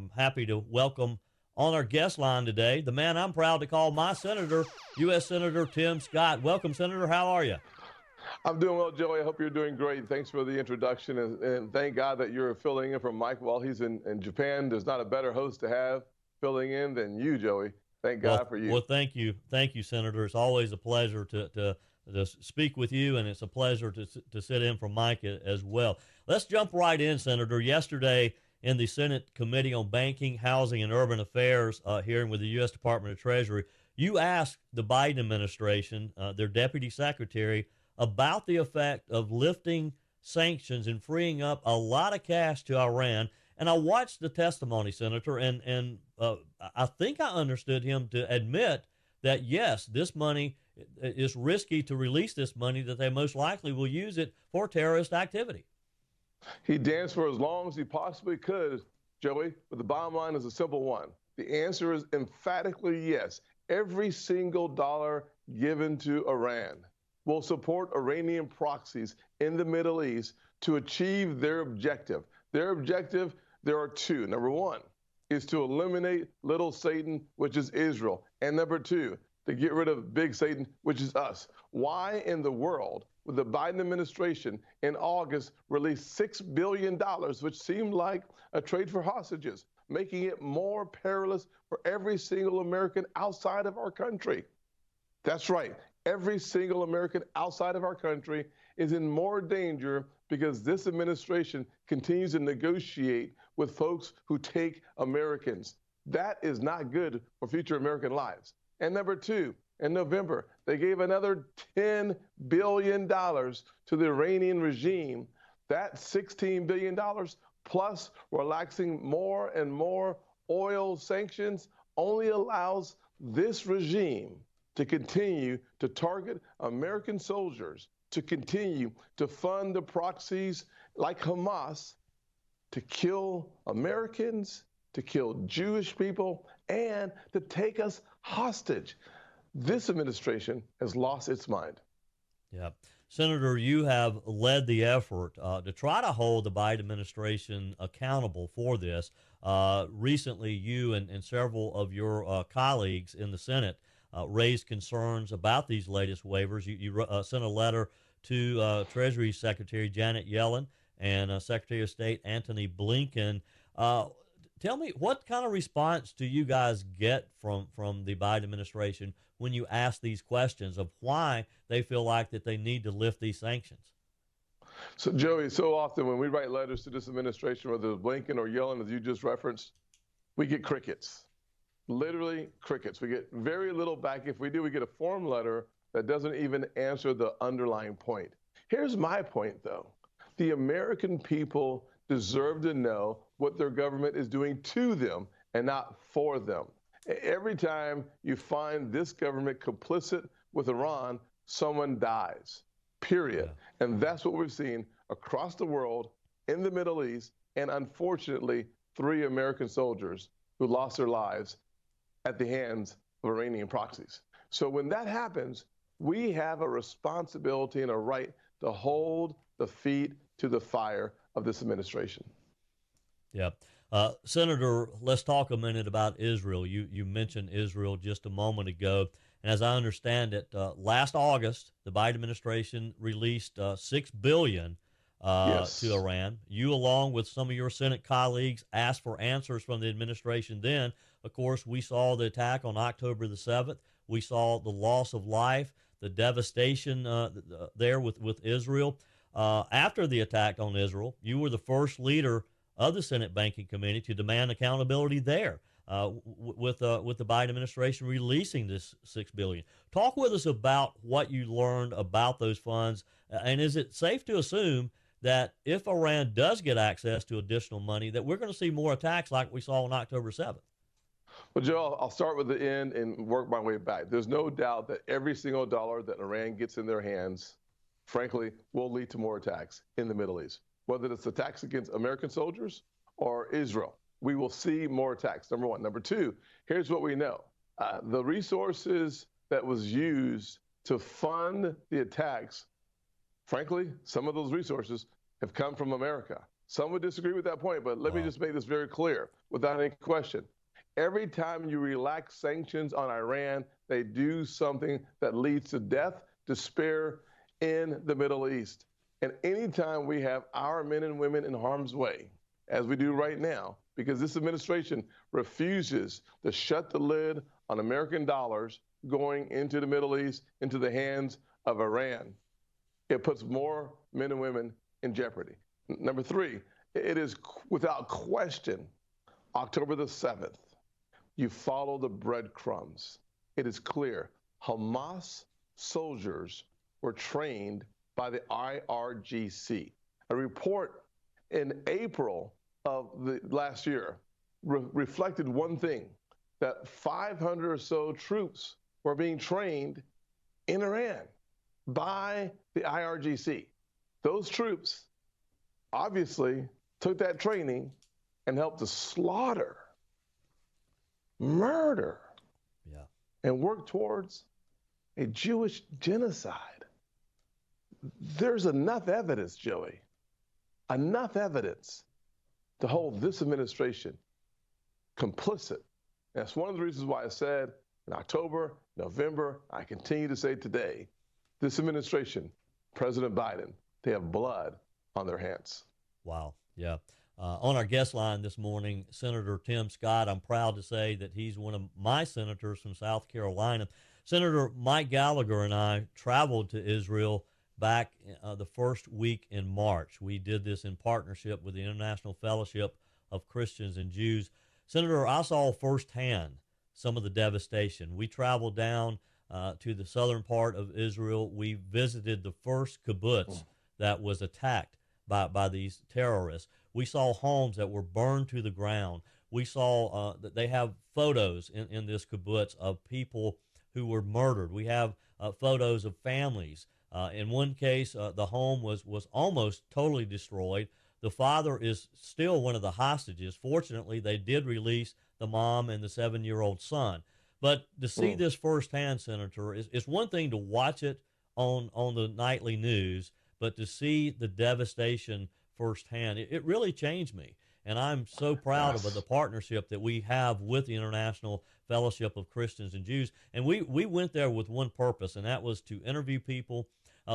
I'm happy to welcome on our guest line today the man I'm proud to call my senator, U.S. Senator Tim Scott. Welcome, Senator. How are you? I'm doing well, Joey. I hope you're doing great. Thanks for the introduction, and thank God that you're filling in for Mike while he's in Japan. There's not a better host to have filling in than you, Joey. Thank God for you. Well, thank you, Senator. It's always a pleasure to speak with you, and it's a pleasure to sit in for Mike as well. Let's jump right in, Senator. Yesterday, in the Senate Committee on Banking, Housing, and Urban Affairs hearing with the U.S. Department of Treasury, you asked the Biden administration, their deputy secretary, about the effect of lifting sanctions and freeing up a lot of cash to Iran. And I watched the testimony, Senator, and I think I understood him to admit that, yes, this money is risky to release this money, that they most likely will use it for terrorist activity. He danced for as long as he possibly could, Joey, but the bottom line is a simple one. The answer is emphatically yes. Every single dollar given to Iran will support Iranian proxies in the Middle East to achieve their objective. Their objective, there are two. Number one is to eliminate little Satan, which is Israel. And number two, to get rid of big Satan, which is us. Why in the world would the Biden administration in August release $6 billion, which seemed like a trade for hostages, making it more perilous for every single American outside of our country? That's right. Every single American outside of our country is in more danger because this administration continues to negotiate with folks who take Americans. That is not good for future American lives. And number two, in November, they gave another $10 billion to the Iranian regime. That $16 billion plus relaxing more and more oil sanctions only allows this regime to continue to target American soldiers, to continue to fund the proxies like Hamas, to kill Americans, to kill Jewish people, and to take us hostage. This administration has lost its mind. Yeah. Senator, you have led the effort to try to hold the Biden administration accountable for this. Recently, you and several of your colleagues in the Senate raised concerns about these latest waivers. You sent a letter to Treasury Secretary Janet Yellen and Secretary of State Antony Blinken. Tell me, what kind of response do you guys get from the Biden administration when you ask these questions of why they feel like that they need to lift these sanctions? So, Joey, so often when we write letters to this administration, whether it's Blinken or Yellen, as you just referenced, we get crickets. Literally crickets. We get very little back. If we do, we get a form letter that doesn't even answer the underlying point. Here's my point, though. The American people deserve to know what their government is doing to them and not for them. Every time you find this government complicit with Iran, someone dies, period. Yeah. And that's what we've seen across the world, in the Middle East, and unfortunately, 3 American soldiers who lost their lives at the hands of Iranian proxies. So when that happens, we have a responsibility and a right to hold the feet to the fire of this administration. Yeah. Senator, let's talk a minute about Israel. You mentioned Israel just a moment ago. And as I understand it, last August, the Biden administration released $6 billion yes. to Iran. You, along with some of your Senate colleagues, asked for answers from the administration then. Of course, we saw the attack on October the 7th. We saw the loss of life, the devastation there with Israel. After the attack on Israel, you were the first leader of the Senate Banking Committee to demand accountability there with the Biden administration releasing this $6 billion. Talk with us about what you learned about those funds, and is it safe to assume that if Iran does get access to additional money, that we're going to see more attacks like we saw on October 7th? Well, Joe, I'll start with the end and work my way back. There's no doubt that every single dollar that Iran gets in their hands, frankly, will lead to more attacks in the Middle East. Whether it's attacks against American soldiers or Israel, we will see more attacks, number one. Number two, here's what we know. The resources that was used to fund the attacks, frankly, some of those resources have come from America. Some would disagree with that point, but let me just make this very clear without any question. Every time you relax sanctions on Iran, they do something that leads to death, despair in the Middle East. And anytime we have our men and women in harm's way, as we do right now, because this administration refuses to shut the lid on American dollars going into the Middle East, into the hands of Iran, it puts more men and women in jeopardy. Number three, it is without question October the 7th. You follow the breadcrumbs. It is clear Hamas soldiers were trained by the IRGC. A report in April of the last year reflected one thing, that 500 or so troops were being trained in Iran by the IRGC. Those troops obviously took that training and helped to slaughter, murder, and work towards a Jewish genocide. There's enough evidence, Joey, enough evidence to hold this administration complicit. That's one of the reasons why I said in October, November, I continue to say today, this administration, President Biden, they have blood on their hands. Wow. Yeah. On our guest line this morning, Senator Tim Scott. I'm proud to say that he's one of my senators from South Carolina. Senator Mike Gallagher and I traveled to Israel back the first week in March. We did this in partnership with the International Fellowship of Christians and Jews. Senator, I saw firsthand some of the devastation. We traveled down to the southern part of Israel. We visited the first kibbutz that was attacked by these terrorists. We saw homes that were burned to the ground. We saw that they have photos in this kibbutz of people who were murdered. We have photos of families. In one case, the home was almost totally destroyed. The father is still one of the hostages. Fortunately, they did release the mom and the 7-year-old son. But to see this firsthand, Senator, is one thing to watch it on the nightly news, but to see the devastation firsthand, it really changed me. And I'm so proud of the partnership that we have with the International Fellowship of Christians and Jews. And we went there with one purpose, and that was to interview people.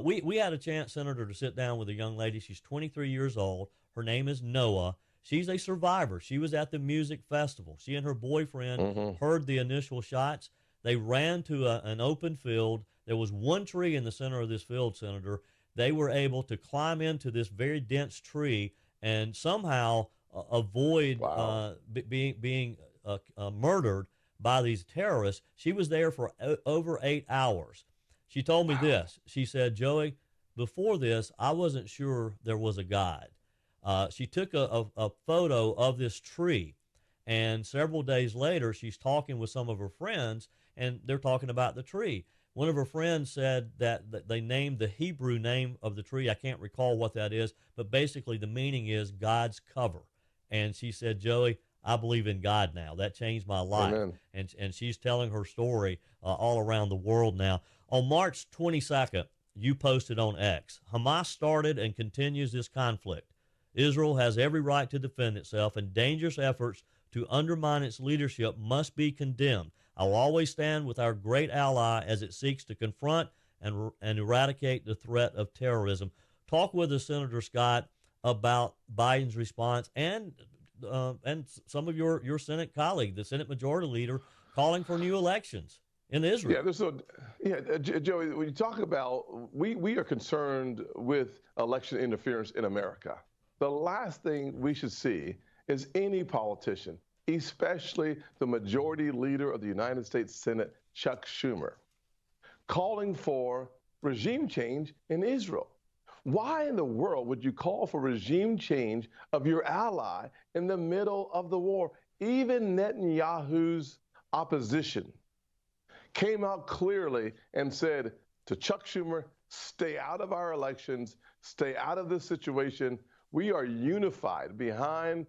We had a chance, Senator, to sit down with a young lady. She's 23 years old. Her name is Noah. She's a survivor. She was at the music festival. She and her boyfriend heard the initial shots. They ran to an open field. There was one tree in the center of this field, Senator. They were able to climb into this very dense tree and somehow avoid being murdered by these terrorists. She was there for over 8 hours. She told me this. She said, Joey, before this, I wasn't sure there was a God. She took a photo of this tree, and several days later, she's talking with some of her friends, and they're talking about the tree. One of her friends said that they named the Hebrew name of the tree. I can't recall what that is, but basically the meaning is God's cover. And she said, Joey, I believe in God now. That changed my life. Amen. And she's telling her story all around the world now. On March 22nd, you posted on X, Hamas started and continues this conflict. Israel has every right to defend itself, and dangerous efforts to undermine its leadership must be condemned. I will always stand with our great ally as it seeks to confront and eradicate the threat of terrorism. Talk with us, Senator Scott, about Biden's response and some of your Senate colleague, the Senate Majority Leader, calling for new elections in Israel. Joey, when you talk about, we are concerned with election interference in America. The last thing we should see is any politician, especially the Majority Leader of the United States Senate, Chuck Schumer, calling for regime change in Israel. Why in the world would you call for regime change of your ally in the middle of the war? Even Netanyahu's opposition came out clearly and said to Chuck Schumer, stay out of our elections, stay out of this situation. We are unified behind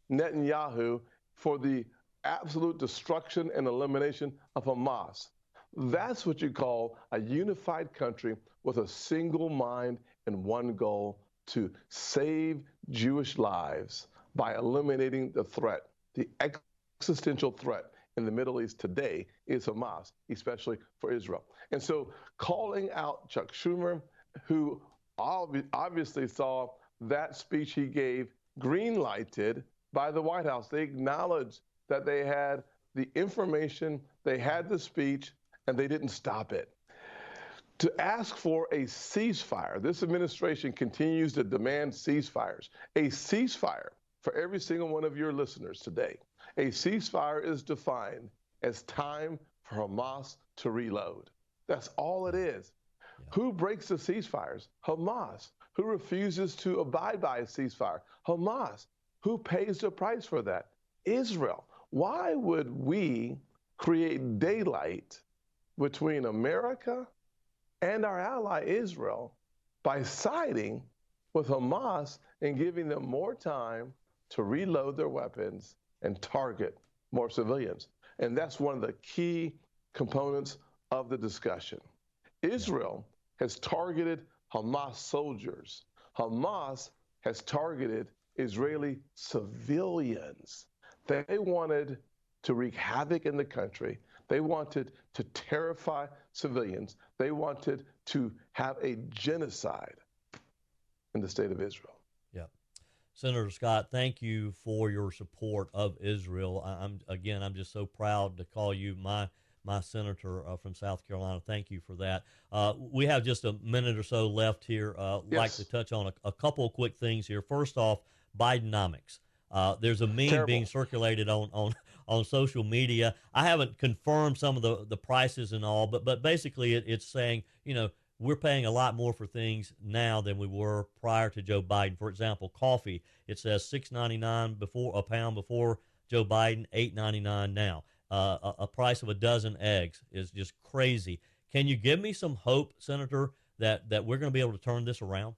Netanyahu for the absolute destruction and elimination of Hamas. That's what you call a unified country with a single mind and one goal, to save Jewish lives by eliminating the threat. The existential threat in the Middle East today is Hamas, especially for Israel. And so calling out Chuck Schumer, who obviously saw that speech he gave green-lighted by the White House. They acknowledged that they had the information, they had the speech, and they didn't stop it. To ask for a ceasefire, this administration continues to demand ceasefires. A ceasefire, for every single one of your listeners today, a ceasefire is defined as time for Hamas to reload. That's all it is. Yeah. Who breaks the ceasefires? Hamas. Who refuses to abide by a ceasefire? Hamas. Who pays the price for that? Israel. Why would we create daylight between America and our ally Israel by siding with Hamas and giving them more time to reload their weapons and target more civilians? And that's one of the key components of the discussion. Israel has targeted Hamas soldiers. Hamas has targeted Israeli civilians. They wanted to wreak havoc in the country. They wanted to terrify civilians. They wanted to have a genocide in the state of Israel. Yeah. Senator Scott, thank you for your support of Israel. I'm just so proud to call you my senator from South Carolina. Thank you for that. We have just a minute or so left here. Yes. Like to touch on a couple of quick things here. First off, Bidenomics. There's a meme being circulated on social media. I haven't confirmed some of the prices and all, but basically it's saying, we're paying a lot more for things now than we were prior to Joe Biden. For example, coffee, it says $6.99 a pound before Joe Biden, $8.99 now. A price of a dozen eggs is just crazy. Can you give me some hope, Senator, that we're going to be able to turn this around?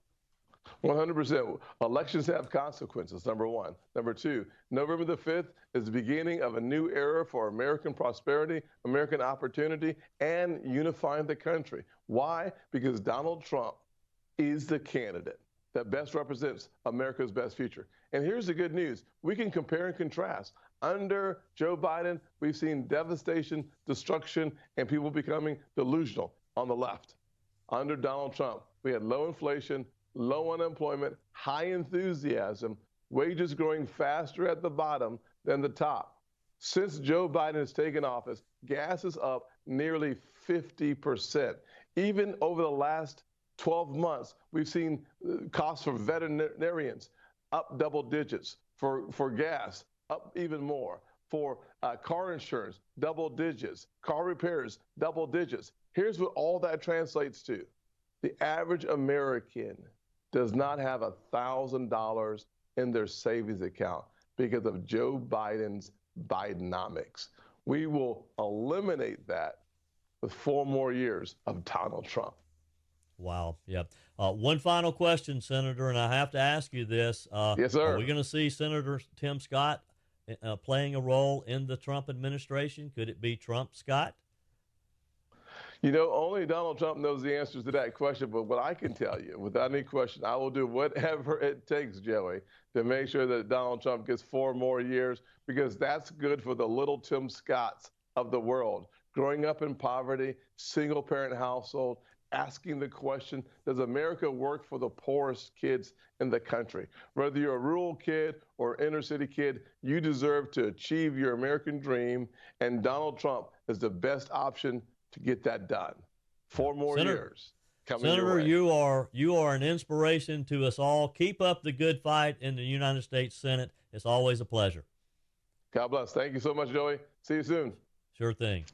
100%. Elections have consequences, number one. Number two, November the 5th is the beginning of a new era for American prosperity, American opportunity, and unifying the country. Why? Because Donald Trump is the candidate that best represents America's best future. And here's the good news. We can compare and contrast. Under Joe Biden, we've seen devastation, destruction, and people becoming delusional on the left. Under Donald Trump, we had low inflation, low unemployment, high enthusiasm, wages growing faster at the bottom than the top. Since Joe Biden has taken office, gas is up nearly 50%. Even over the last 12 months, we've seen costs for veterinarians up double digits, for gas up even more, for car insurance double digits, car repairs double digits. Here's what all that translates to. The average American does not have $1,000 in their savings account because of Joe Biden's Bidenomics. We will eliminate that with 4 more years of Donald Trump. Wow. Yeah. One final question, Senator, and I have to ask you this. Yes, sir. Are we going to see Senator Tim Scott playing a role in the Trump administration? Could it be Trump Scott? Only Donald Trump knows the answers to that question, but what I can tell you, without any question, I will do whatever it takes, Joey, to make sure that Donald Trump gets 4 more years, because that's good for the little Tim Scotts of the world. Growing up in poverty, single-parent household, asking the question, does America work for the poorest kids in the country? Whether you're a rural kid or inner-city kid, you deserve to achieve your American dream, and Donald Trump is the best option to get that done. 4 more years coming your way. Senator, you are an inspiration to us all. Keep up the good fight in the United States Senate. It's always a pleasure. God bless. Thank you so much, Joey. See you soon. Sure thing.